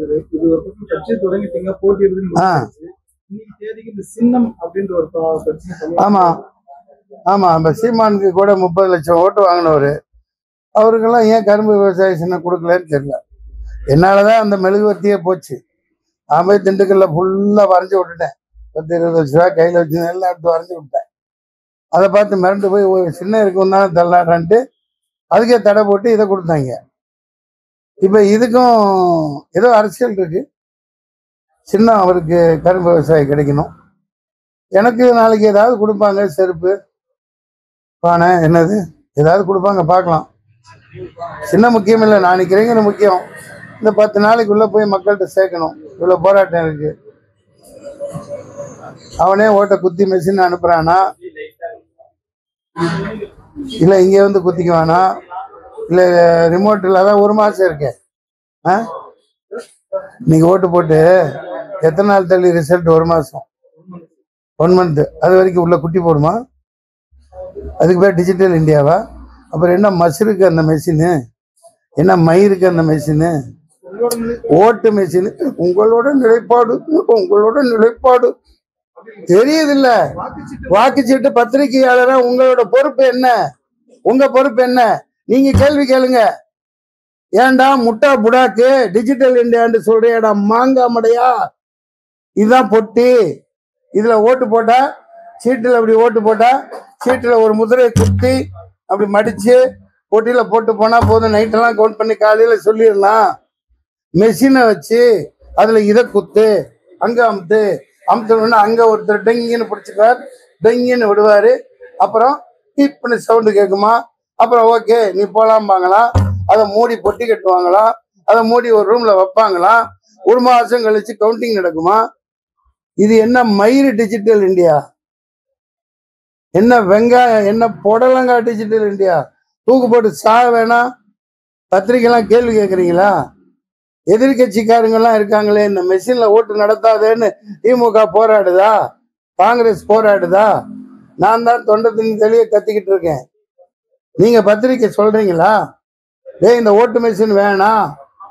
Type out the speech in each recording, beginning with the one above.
இது ஒரு பக்கம் கட்சி தொடங்கிட்டீங்க, போட்டி இன்னைக்கு தேதிக்கு இந்த சின்னம் அப்படின்ற ஒரு பிரச்சனை. ஆமா ஆமா, நம்ம சீமானுக்கு கூட 30 லட்சம் ஓட்டு வாங்கினவரு, அவருக்கெல்லாம் ஏன் கரும்பு விவசாய சின்னம் கொடுக்கலன்னு தெரியல. என்னாலதான் அந்த மெழுகுவர்த்தியே போச்சு. நான் போய் திண்டுக்கல்ல ஃபுல்லா வரைஞ்சி விட்டுட்டேன். 10-20 லட்ச ரூபா கையில வச்சு எல்லாம் எடுத்து வரைஞ்சி விட்டேன். அதை பார்த்து மிரண்டு போய் ஒரு சின்ன இருக்கும் தானே தள்ளாடான்ட்டு அதுக்கே தடை போட்டு இதை கொடுத்தாங்க. இப்ப இதுக்கும் ஏதோ அரசியல் இருக்கு. சின்னம் அவருக்கு கரும்பு விவசாயி கிடைக்கணும். எனக்கு நாளைக்கு ஏதாவது கொடுப்பாங்க, செருப்பு, பானை, என்னது ஏதாவது கொடுப்பாங்க, பார்க்கலாம். சின்ன முக்கியம் இல்லை, நான் நிற்கிறேங்கிற முக்கியம். இந்த 10 நாளைக்குள்ள போய் மக்கள்கிட்ட சேர்க்கணும். இவ்வளவு போராட்டம் இருக்கு. அவனே ஓட்ட குத்தி மெஷின் அனுப்புறானா, இல்ல இங்க வந்து குத்திக்குவானா, இல்ல ரிமோட்ல தான் 1 மாசம் இருக்கேன். நீங்க ஓட்டு போட்டு எத்தனை நாள் தள்ளி ரிசல்ட்? 1 மாசம், 1 மந்த். அது வரைக்கும் உள்ள குட்டி போடுமா? அதுக்கு பேர் டிஜிட்டல் இந்தியாவா? அப்புறம் என்ன மசருக்கு அந்த மெஷினு, என்ன மயிருக்கு அந்த மெஷினு? ஓட்டு மெஷின். உங்களோட நிலைப்பாடு தெரியுது இல்ல? வாக்குச்சீட்டு பத்திரிகையாளரா உங்களோட பொறுப்பு என்ன? உங்க பொறுப்பு என்ன? நீங்க கேள்வி கேளுங்க. ஏன்டா முட்டா புடாக்கு டிஜிட்டல் இந்தியான்னு சொல்றியடா மாங்காமடையா? இதுதான் பொட்டி. இதுல ஓட்டு போட்டா, சீட்டுல அப்படி ஓட்டு போட்டா, சீட்டுல ஒரு முதிரையை குத்தி அப்படி மடிச்சு பொட்டியில போட்டு போனா போதும். நைட்டெல்லாம் கவுண்ட் பண்ணி காலையில சொல்லிடலாம். மெஷினை வச்சு அதுல இதை குத்து, அங்க அமுத்தணும்னா அங்க ஒருத்தர் டெங்கின்னு பிடிச்சிக்குவார், டெங்கின்னு விடுவாரு. அப்புறம் இப்படி சவுண்டு கேட்குமா, அப்புறம் ஓகே நீ போலாம்பாங்களாம். அதை மூடி பொட்டி கட்டுவாங்களாம். அதை மூடி ஒரு ரூம்ல வைப்பாங்களாம். 1 மாசம் கழிச்சு கவுண்டிங் நடக்குமா? இது என்ன மயிறு டிஜிட்டல் இந்தியா? என்ன வெங்காயம், என்ன புடலங்கா டிஜிட்டல் இந்தியா? தூக்கு போட்டு சாக வேணாம். பத்திரிகைலாம் கேள்வி கேட்குறீங்களா? எதிர்கட்சிக்காரங்கெல்லாம் இருக்காங்களே, இந்த மெஷின்ல ஓட்டு நடத்தாதேன்னு திமுக போராடுதா, காங்கிரஸ் போராடுதா? நான் தான் தொண்டை திணி தெளிய கத்திக்கிட்டு இருக்கேன். நீங்க பத்திரிகை சொல்றீங்களா? இந்த ஓட்டு மெஷின் வேணாம்,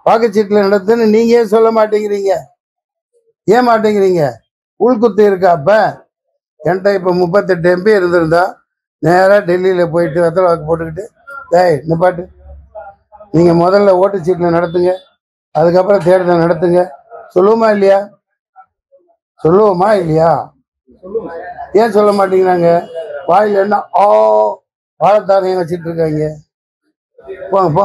வாக்குச்சீட்டுல நடத்துன்னு நீங்க ஏன் சொல்ல மாட்டேங்கிறீங்க? ஏன் மாட்டேங்கிறீங்க? உள்குத்து இருக்கா? அப்ப என்கிட்ட இப்ப 38 MP இருந்திருந்தா நேரா டெல்லியில போயிட்டு வெத்தலை வாக்கு போட்டுக்கிட்டு, நிப்பாட்டு, நீங்க முதல்ல ஓட்டுச்சீட்டுல நடத்துங்க, அதுக்கப்புறம் தேர்தல் நடத்துங்க சொல்லுவோமா இல்லையா? சொல்லுவோமா இல்லையா? ஏன் சொல்ல மாட்டேங்கிறாங்க? வாயில் என்ன வாழைத்தாரையும் வச்சிட்டு இருக்காங்க. போங்க.